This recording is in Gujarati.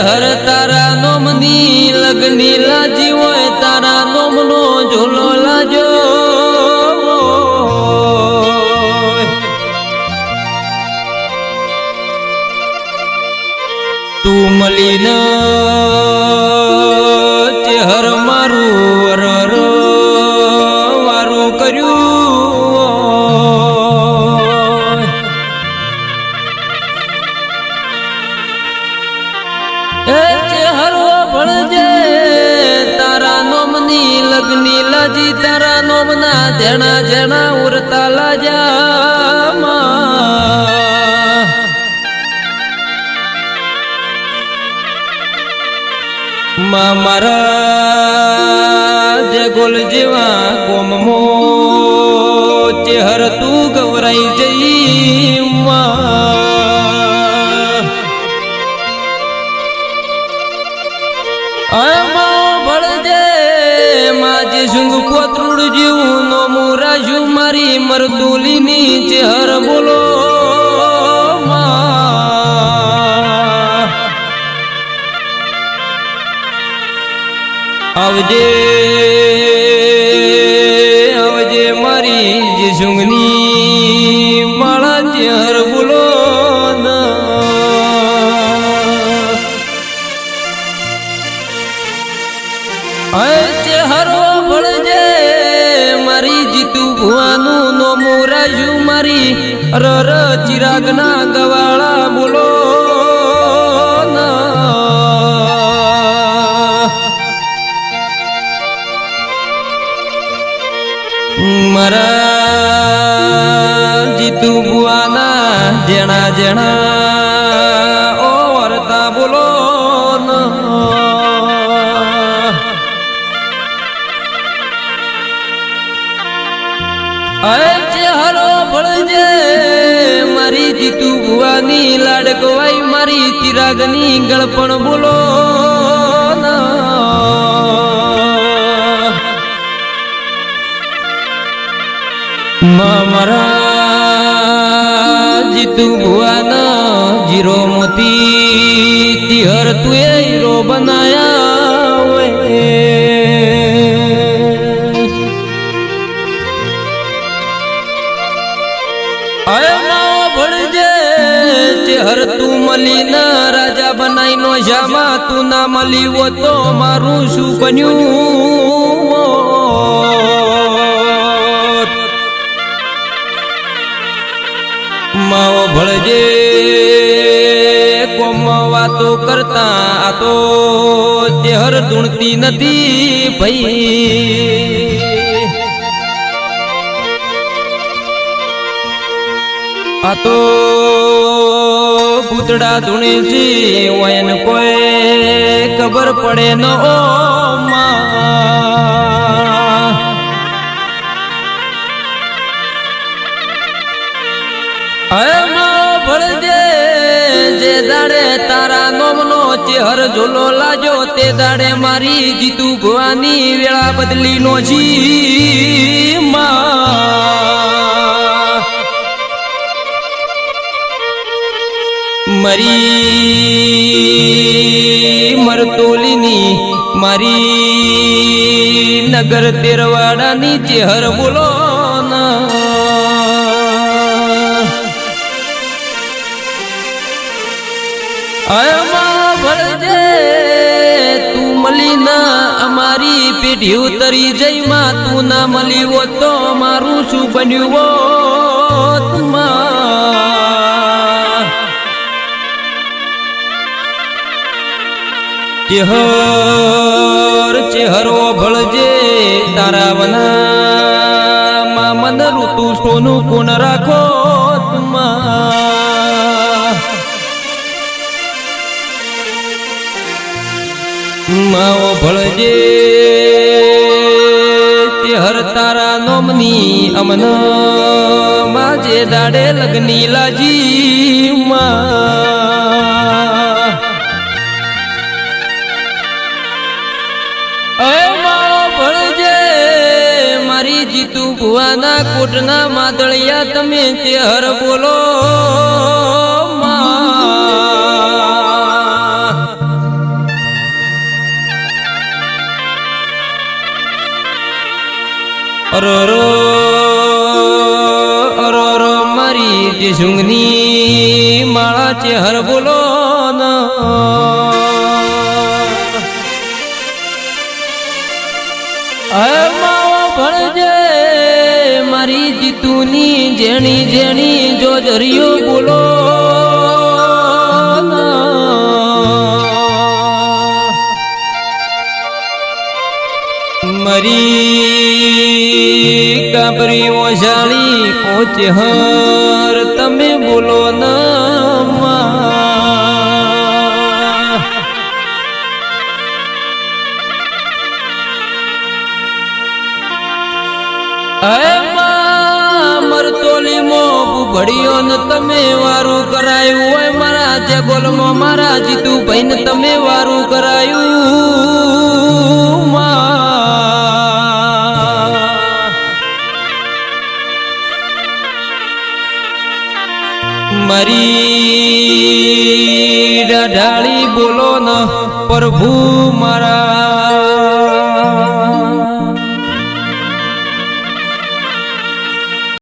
હર તારા નોમની લગની લાજી હોય તારા નોમનો ઝોલો લાજો તું મળીને હર મારું વર વારું કર્યું હરવો ભણજે તારા નોમની લગની લાજી તારા નોમના જેણા જેણા ઉરતા લાજા મારા જે ગોલ જેવા કોમમો ચેહર તું ગવરાઈ જઈ ભળજે માજે શુંગ કોતરુડ જેવું નો મુરાજુ મારી મરદુલીની ચેહર બોલો આવજે આવજે મારી જે શુંગની માળા ચેહર બોલો ચેહરો ભળજે મારી જીતું ભુવાનું નો મોરાજુ મારી રર ચિરાગના ગવાળા બોલો મારા જીતુ બુઆના જેણા જેણા ઓ વરતા બોલો ચેહરો ભળજે મારી જીતુ બુઆની લાડકવાઈ મારી ચિરાગની ગળપણ બોલો મારા જીતુ ભુવાના જીરો મોતી તિહર તું હીરો બનાયા હોય ભળજે ચેહર તું મલીના રાજા બનાઈ નો જામા તું ના મળી હો તો મારું શું બન્યું માવો ભળજે કોમ વાતો કરતા આ તો ચેહર ધૂણતી નથી ભાઈ આ તો ભૂતડા ધૂણે છે વયન કોઈ ખબર પડે ન ઓ ભળજે જે દાડે તારા નોમનો ચેહર ઝોલો લાજો તે દાડે મારી જીતુ ભવાની વેળા બદલી નો જી મરી મરતોલીની મારી નગર તેરવાડાની ચેહર બોલો ભળજે તું મળી ના અમારી પેઢી ઉતરી જઈ માં તું ના મળી હો તો મારું શું બન્યું હો ચેહર ચેહરો ભળજે તારા વના મન ઋતુ સોનું કોણ રાખો માવો ભળજે ચેહર તારા નોમની અમન માજે દાડે લગની લાજી ભળજે મારી જીતુ ભુવાના કોટના માદળિયા તમે ચેહર બોલો અરોરો અરોરો મારી જે સુંગની માળા છે હર બોલો ભણજે મારી જીતુની જેણી જેણી જો જરિયો બોલો મારી કાબરી ઓશાળી ઓચે હર તમે બોલો ના મરતોલી મો ભડિયો ને તમે વારું કરાયું હોય મારા જગોલમાં મારા જીતુ ભાઈ ને તમે વારું કરાયું મારી ડાઢાળી બોલો ન પ્રભુ મારા